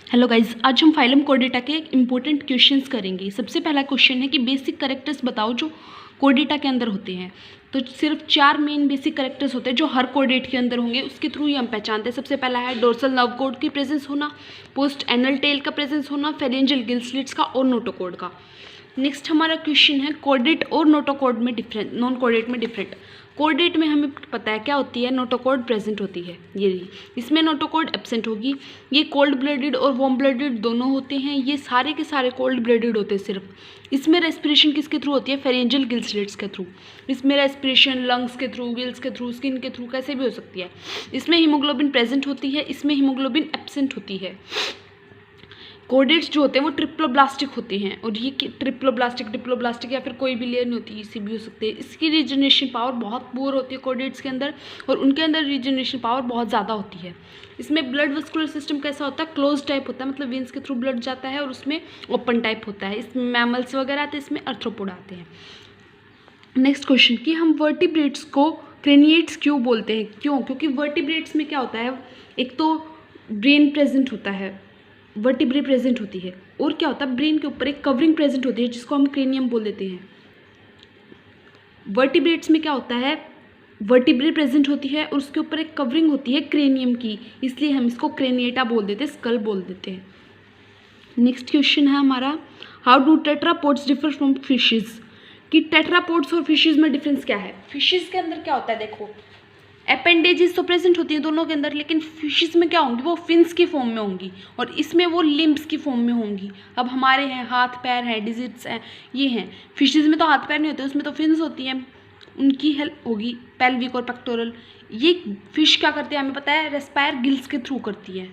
Hello guys, आज हम phylum Chordata के इंपॉर्टेंट क्वेश्चंस करेंगे। सबसे पहला क्वेश्चन है कि बेसिक कैरेक्टर्स बताओ जो कोर्डेटा के अंदर होते हैं। तो सिर्फ 4 मेन बेसिक कैरेक्टर्स होते हैं जो हर कोर्डेट के अंदर होंगे, उसके थ्रू ही हम पहचानते हैं। सबसे पहला है डोर्सल नर्व कोड की प्रेजेंस होना, पोस्ट एनल टेल का प्रेजेंस होना, फेरेंजियल गिल स्लिट्स का और नोटोकोड का। नेक्स्ट हमारा क्वेश्चन है कोर्डेट और नोटोकोड में डिफरेंट, नॉन कोर्डेट में डिफरेंट। कोर्डेट में हमें पता है क्या होती है, नोटोकोड प्रेजेंट होती है, ये रही। इसमें नोटोकोड एब्सेंट होगी। ये कोल्ड ब्लडेड और वार्म ब्लडेड दोनों होते हैं, ये सारे के सारे कोल्ड ब्लडेड होते हैं सिर्फ। इसमें रेस्पिरेशन किसके थ्रू होती है, फेरेंजियल गिल स्लिट्स के थ्रू। इसमें रेस्पिरेशन लंग्स के थ्रू, गिल्स के थ्रू, स्किन के थ्रू, कैसे भी हो सकती है। इसमें हीमोग्लोबिन प्रेजेंट होती है, इसमें हीमोग्लोबिन एब्सेंट होती है। कोर्डेट्स जो होते हैं वो ट्रिप्लोब्लास्टिक होते हैं, और ये ट्रिप्लोब्लास्टिक या फिर कोई भी लेयर नहीं होती, इसी भी हो सकते हैं। इसकी रीजनरेशन पावर बहुत पुअर होती है कोर्डेट्स के अंदर, और उनके अंदर रीजनरेशन पावर बहुत ज़्यादा होती है। इसमें ब्लड वस्कुलर सिस्टम कैसा होता है, क्लोज टाइप होता है, मतलब वेंस के थ्रू ब्लड जाता है, और उसमें ओपन टाइप होता है। इसमें मैमल्स वगैरह आते हैं, इसमें अर्थ्रोपोड आते हैं। नेक्स्ट क्वेश्चन कि हम वर्टिब्रेट्स को क्रेनिएट्स क्यों बोलते हैं, क्यों? क्योंकि वर्टिब्रेट्स में क्या होता है, एक तो ब्रेन प्रेजेंट होता है, वर्टिब्रे प्रेजेंट होती है, और क्या होता है, ब्रेन के ऊपर एक कवरिंग प्रेजेंट होती है जिसको हम क्रेनियम बोल देते हैं। वर्टिब्रेट्स में क्या होता है, वर्टिब्रे प्रेजेंट होती है और उसके ऊपर एक कवरिंग होती है क्रेनियम की, इसलिए हम इसको क्रेनिएटा बोल देते हैं, स्कल बोल देते हैं। नेक्स्ट क्वेश्चन है हमारा, how do tetrapods differ from fishes, कि टेट्रापोड्स और फिशेज में डिफरेंस क्या है। फिशेज के अंदर क्या होता है, देखो अपेंडेजेस तो प्रेजेंट होती हैं दोनों के अंदर, लेकिन फिशेस में क्या होंगी, वो फिन्स की फॉर्म में होंगी, और इसमें वो लिम्ब्स की फॉर्म में होंगी। अब हमारे हैं हाथ पैर हैं, डिजिट्स हैं, ये हैं। फिशेस में तो हाथ पैर नहीं होते, उसमें तो फिन्स होती हैं, उनकी हेल्प होगी पेल्विक और पेक्टोरल। ये फिश क्या करते हैं हमें पता है, रेस्पायर गिल्स के थ्रू करती है,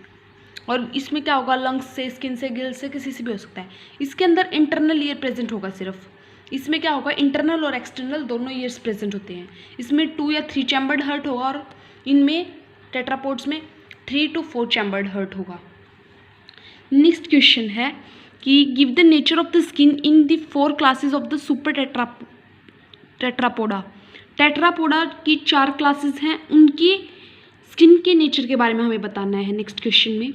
और इसमें क्या होगा, लंग्स से, स्किन से, गिल्स से, किसी से भी हो सकता है। इसके अंदर इंटरनल ईयर प्रेजेंट होगा सिर्फ। इसमें क्या होगा, इंटरनल और एक्सटर्नल दोनों ईयर्स प्रेजेंट होते हैं। इसमें 2 या 3 चैम्बर्ड हर्ट होगा, और इनमें टेट्रापोड्स में 3 to 4 चैम्बर्ड हर्ट होगा। नेक्स्ट क्वेश्चन है कि give the nature of the skin in the 4 classes of the super Tetrapoda. Tetrapoda की 4 क्लासेस हैं, उनकी स्किन के नेचर के बारे में हमें बताना है नेक्स्ट क्वेश्चन में।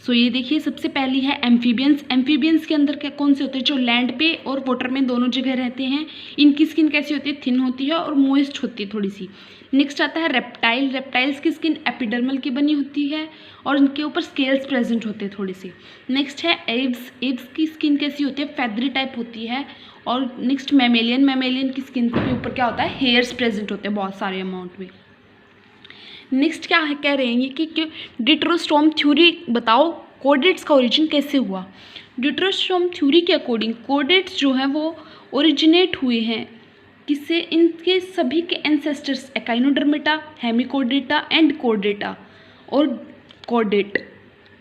सो ये देखिए, सबसे पहली है एम्फीबियंस। एम्फीबियंस के अंदर क्या कौन से होते हैं, जो लैंड पे और वाटर में दोनों जगह रहते हैं। इनकी स्किन कैसी होती है, थिन होती है और मॉइस्ट होती है थोड़ी सी। नेक्स्ट आता है रेप्टाइल। रेप्टाइल्स की स्किन एपिडर्मल की बनी होती है, और इनके ऊपर स्केल्स प्रेजेंट होते हैं थोड़े से। नेक्स्ट है एव्स। एव्स की स्किन कैसी होती है, फेदरी टाइप होती है। और नेक्स्ट मैमेलियन। मैमेलियन की स्किन के ऊपर क्या होता है, हेयर्स प्रेजेंट होते हैं बहुत सारे अमाउंट में। नेक्स्ट क्या है, कह रहे हैं कि डिट्रोस्टोम थ्योरी बताओ, कोर्डेट्स का ओरिजिन कैसे हुआ। डिट्रोस्टोम थ्योरी के अकॉर्डिंग कोर्डेट्स जो हैं वो ओरिजिनेट हुए हैं किससे, इनके सभी के एंसेस्टर्स एकाइनोडर्मेटा, हेमिकोर्डेटा एंड कोर्डेटा और कोर्डेट,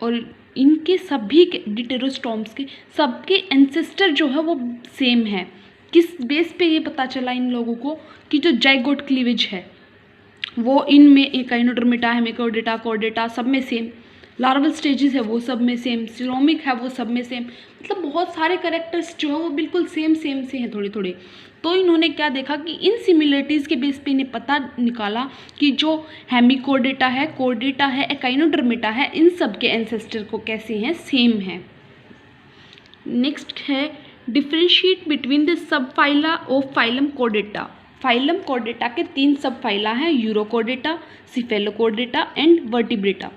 और इनके सभी के डिटेरोस्टोम्स के सबके एंसेस्टर जो है वो सेम है। किस बेस पे ये पता चला इन लोगों को, कि जो जाइगोट क्लीवेज है वो इनमें एकाइनोडर्मेटा, हेमिकोर्डेटा, कोर्डेटा सब में सेम। लार्वल स्टेजेस है वो सब में सेम, सिलोमिक है वो सब में सेम, मतलब बहुत सारे कैरेक्टर्स जो है वो बिल्कुल सेम से हैं थोड़े थोड़े। तो इन्होंने क्या देखा कि इन सिमिलरिटीज़ के बेस पे इन्हें पता निकाला कि जो हेमिकोर्डेटा है, कोर्डेटा है, एकाइनोडर्मेटा है, इन सब के एंसेस्टर को कैसे हैं, सेम है। नेक्स्ट है differentiate between the sub phyla of phylum Chordata. Phylum Chordata के 3 सब फाइला हैं, यूरोकोर्डेटा, सिफेलोकोर्डेटा एंड वर्टिब्रेटा।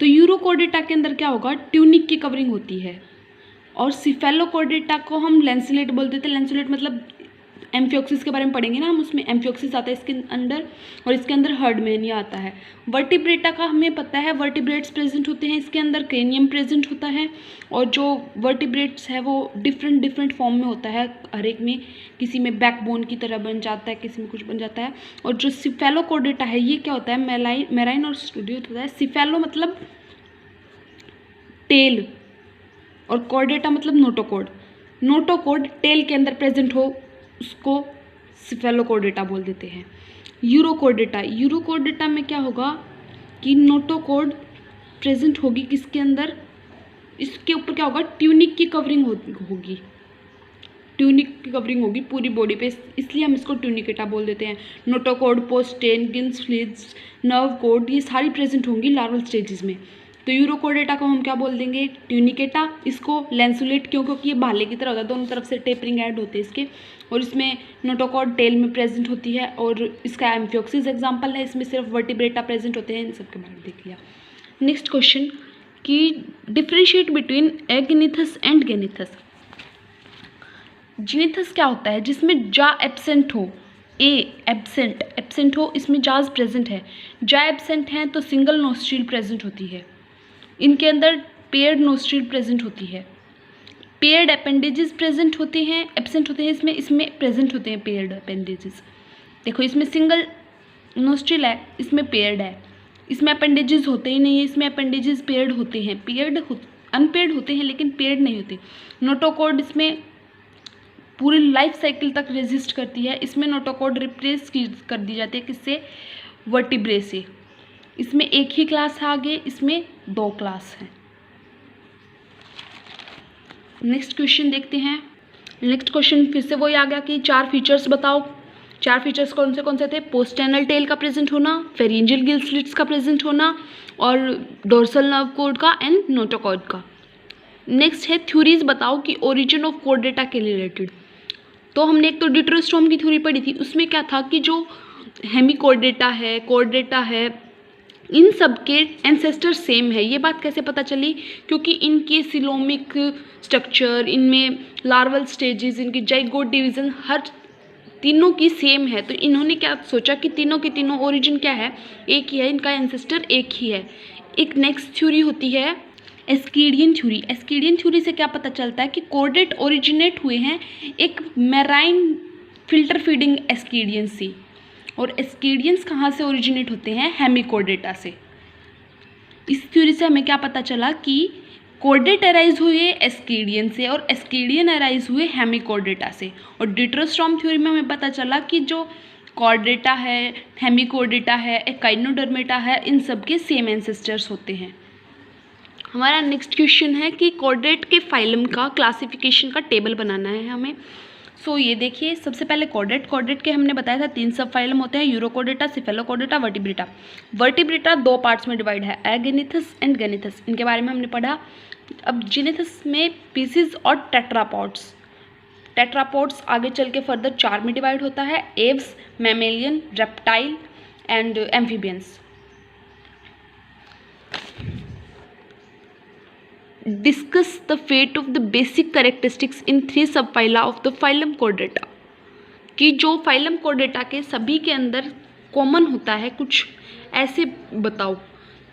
तो यूरोकोर्डेटा के अंदर क्या होगा, ट्यूनिक की कवरिंग होती है, और सिफेलोकोर्डेटा को हम लैंसुलेट बोल देते हैं। लैंसुलेट मतलब एम्फियोक्सिस के बारे में पढ़ेंगे ना हम, उसमें एम्फियोक्सिस आता है इसके अंदर, और इसके अंदर हर्डमेनिया आता है। वर्टिब्रेटा का हमें पता है, वर्टिब्रेट्स प्रेजेंट होते हैं इसके अंदर, क्रेनियम प्रेजेंट होता है, और जो वर्टिब्रेट्स है वो डिफरेंट फॉर्म में होता है हर एक में, किसी में बैकबोन की तरह बन जाता है, किसी में कुछ बन जाता है। और जो सिफेलोकोर्डेटा है ये क्या होता है, मेराइन और स्टूडियो होता है। सिफेलो मतलब टेल, और कोर्डेटा मतलब नोटोकोड। नोटोकोड टेल के अंदर प्रेजेंट हो उसको सिफेलोकोर्डेटा बोल देते हैं। यूरोकोर्डेटा में क्या होगा कि नोटोकोड प्रेजेंट होगी किसके अंदर, इसके ऊपर क्या होगा, ट्यूनिक की कवरिंग होगी, ट्यूनिक की कवरिंग होगी पूरी बॉडी पे, इसलिए हम इसको ट्यूनिकेटा बोल देते हैं। नोटोकोड, पोस्टेन, गिल्स स्लिट्स, नर्व कोड, ये सारी प्रेजेंट होंगी लार्वल स्टेजेस में। तो यूरोकोर्डेटा को हम क्या बोल देंगे, ट्यूनिकेटा। इसको लैंसुलेट क्यों, क्योंकि ये भाले की तरह होता है, दोनों तरफ से टेपरिंग ऐड होते हैं इसके, और इसमें नोटोकॉर्ड टेल में प्रेजेंट होती है, और इसका एम्फियोक्सिस एग्जाम्पल है, इसमें सिर्फ वर्टिब्रेटा प्रेजेंट होते हैं। इन सब के बारे में देख लिया। नेक्स्ट क्वेश्चन कि डिफ्रेंशिएट बिटवीन एगेनिथस एंड गेनिथस। जीनिथस क्या होता है, जिसमें जा एब्सेंट हो, ए एब्सेंट हो, इसमें जाज प्रेजेंट है। जा एब्सेंट हैं तो सिंगल नोस्ट्रिल प्रेजेंट होती है, इनके अंदर पेयर्ड नोस्ट्रिल प्रेजेंट होती है। पेयर्ड अपेंडेजेस प्रेजेंट होते हैं, एब्सेंट होते हैं, इसमें प्रेजेंट होते हैं पेयर्ड अपेंडेजेस। देखो इसमें सिंगल नोस्ट्रिल है, इसमें पेयर्ड है, इसमें अपेंडेजेस होते ही नहीं है, इसमें अपेंडेजेस पेयर्ड होते हैं, अनपेयर्ड होते हैं लेकिन पेयर्ड नहीं होते। नोटोकॉर्ड इसमें पूरी लाइफ साइकिल तक रेजिस्ट करती है, इसमें नोटोकॉर्ड रिप्लेस कर दी जाती है किससे, वर्टिब्रे से। इसमें एक ही क्लास है आगे, इसमें 2 क्लास हैं। नेक्स्ट क्वेश्चन देखते हैं। नेक्स्ट क्वेश्चन फिर से वही आ गया कि 4 फीचर्स बताओ। 4 फीचर्स कौन से थे, पोस्टेनल टेल का प्रेजेंट होना, फेरिंजियल गिल स्लिट्स का प्रेजेंट होना, और डोर्सल नर्व कोड का एंड नोटोकॉर्ड का। नेक्स्ट है थ्योरीज बताओ कि ओरिजिन ऑफ कोर्डेटा के रिलेटेड। तो हमने एक तो डिट्रोस्टोम की थ्योरी पढ़ी थी, उसमें क्या था कि जो हेमिकोर्डेटा है, कोर्डेटा है, इन सब के एंसेस्टर सेम है। ये बात कैसे पता चली, क्योंकि इनके सिलोमिक स्ट्रक्चर, इनमें लार्वल स्टेजेस, इनकी जाइगोट डिवीज़न हर तीनों की सेम है। तो इन्होंने क्या सोचा कि तीनों के तीनों ओरिजिन क्या है, एक ही है, इनका एंसेस्टर एक ही है। एक नेक्स्ट थ्योरी होती है एस्कीडियन थ्योरी। एस्कीडियन थ्योरी से क्या पता चलता है कि कोर्डेट ओरिजिनेट हुए हैं एक मैराइन फिल्टर फीडिंग एस्कीडियन से, और एस्कीडियंस कहाँ से ओरिजिनेट होते हैं, हेमिकोर्डेटा से। इस थ्योरी से हमें क्या पता चला कि कोर्डेट अराइज हुए एस्कीडियन से और एस्कीडियन अराइज हुए हेमिकोर्डेटा से। और डिट्रोस्टोम थ्योरी में हमें पता चला कि जो कॉर्डेटा है, हेमिकोर्डेटा है, एकाइनोडर्मेटा है, इन सब के सेम एंसेस्टर्स होते हैं। हमारा नेक्स्ट क्वेश्चन है कि कॉर्डेट के फाइलम का क्लासिफिकेशन का टेबल बनाना है हमें। सो ये देखिए, सबसे पहले कॉर्डेट के हमने बताया था 3 सब फाइलम होते हैं, यूरोकोर्डेटा, सिफेलोकोर्डेटा, वर्टिब्रेटा। वर्टिब्रेटा 2 पार्ट्स में डिवाइड है, एगेनिथस एंड गेनिथस, इनके बारे में हमने पढ़ा। अब जेनिथस में पीसीज और टेट्रापॉड्स। टेट्रापॉड्स आगे चल के फर्दर 4 में डिवाइड होता है, Aves, mammalian, reptile and amphibians. Discuss the fate of the basic characteristics in 3 subphyla of the phylum Chordata। कि जो फाइलम कोर्डेटा के सभी के अंदर कॉमन होता है कुछ ऐसे बताओ।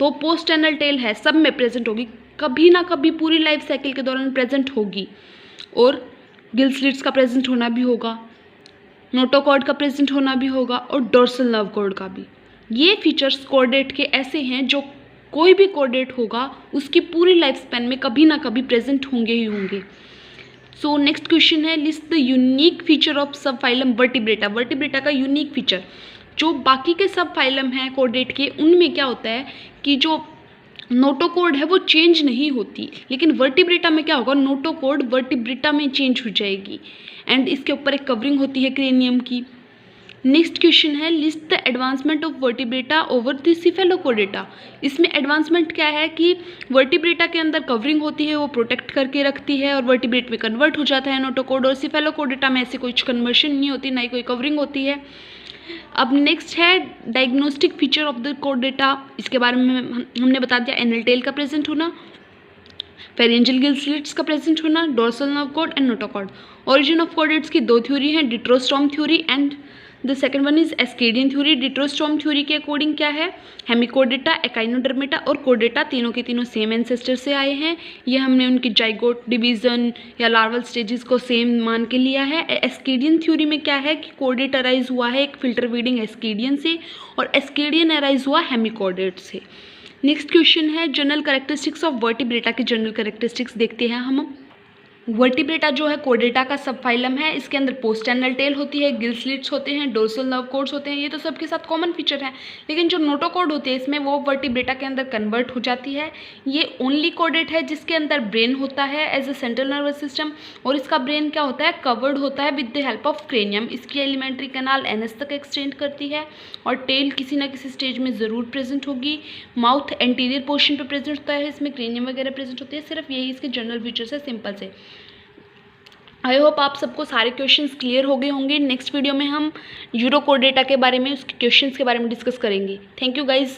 तो पोस्टेनल टेल है, सब में प्रेजेंट होगी, कभी ना कभी पूरी लाइफ साइकिल के दौरान प्रेजेंट होगी, और गिल स्लिट्स का प्रेजेंट होना भी होगा, नोटोकॉर्ड का प्रेजेंट होना भी होगा, और डोर्सल नर्व कॉर्ड का भी। ये फीचर्स कोर्डेट के ऐसे हैं जो कोई भी कोर्डेट होगा उसकी पूरी लाइफ स्पैन में कभी ना कभी प्रेजेंट होंगे ही होंगे। सो नेक्स्ट क्वेश्चन है list the unique feature of सब फाइलम वर्टिब्रेटा। वर्टिब्रेटा का यूनिक फीचर, जो बाकी के सब फाइलम हैं कोर्डेट के, उनमें क्या होता है कि जो नोटोकॉर्ड है वो चेंज नहीं होती, लेकिन वर्टिब्रेटा में क्या होगा, नोटोकॉर्ड वर्टिब्रेटा में चेंज हो जाएगी, एंड इसके ऊपर एक कवरिंग होती है क्रेनियम की। नेक्स्ट क्वेश्चन है list the advancement of vertebrata over the cephalochordata. इसमें एडवांसमेंट क्या है कि वर्टिब्रेटा के अंदर कवरिंग होती है, वो प्रोटेक्ट करके रखती है और वर्टिब्रेट में कन्वर्ट हो जाता है नोटोकॉर्ड, और सिफेलोकोर्डेटा में ऐसी कोई कन्वर्शन नहीं होती, ना ही कोई कवरिंग होती है। अब नेक्स्ट है diagnostic feature of the chordata. इसके बारे में हमने बता दिया, एनल टेल का प्रेजेंट होना, फेरेंजियल गिल स्लिट्स का प्रेजेंट होना, dorsal nerve cord and notochord. Origin of chordates की 2 थ्योरी हैं, deuterostome theory and the second one is ascidian theory. Deuterostome theory के अकॉर्डिंग क्या है, हेमिकोर्डेटा, एकाइनोडर्मेटा और कोर्डेटा तीनों के तीनों सेम एंसेस्टर से आए हैं। ये हमने उनकी जाइगोट डिवीजन या लार्वल स्टेजेस को सेम मान के लिया है। एस्केडियन थ्योरी में क्या है कि कोर्डेट अराइज हुआ है एक फिल्टर फीडिंग एस्केडियन से, और एस्केडियन अराइज हुआ हेमिकोर्डेट से। नेक्स्ट क्वेश्चन है जनरल कैरेक्टरिस्टिक्स ऑफ वर्टिब्रेटा के जनरल कैरेक्टरिस्टिक्स देखते हैं हम। वर्टिब्रेटा जो है कोर्डेटा का सब फाइलम है। इसके अंदर पोस्ट एनल टेल होती है, गिल स्लिट्स होते हैं, डोर्सल नर्व कोड्स होते हैं, ये तो सबके साथ कॉमन फीचर है। लेकिन जो नोटोकॉर्ड होती है इसमें वो वर्टिब्रेटा के अंदर कन्वर्ट हो जाती है। ये ओनली कॉर्डेट है जिसके अंदर ब्रेन होता है as a central nervous system, और इसका ब्रेन क्या होता है, कवर्ड होता है with the help of cranium. इसकी एलिमेंट्री कैनाल एनएस तक एक्सटेंड करती है, और टेल किसी ना किसी स्टेज में ज़रूर प्रेजेंट होगी। माउथ एंटीरियर पोर्शन पे प्रेजेंट होता है, इसमें क्रेनियम वगैरह प्रेजेंट होती है। सिर्फ यही इसके जनरल फीचर्स है, सिंपल से। आई होप आप सबको सारे क्वेश्चंस क्लियर हो गए होंगे। नेक्स्ट वीडियो में हम यूरोकोर्डेटा के बारे में, उसके क्वेश्चंस के बारे में डिस्कस करेंगे। Thank you guys.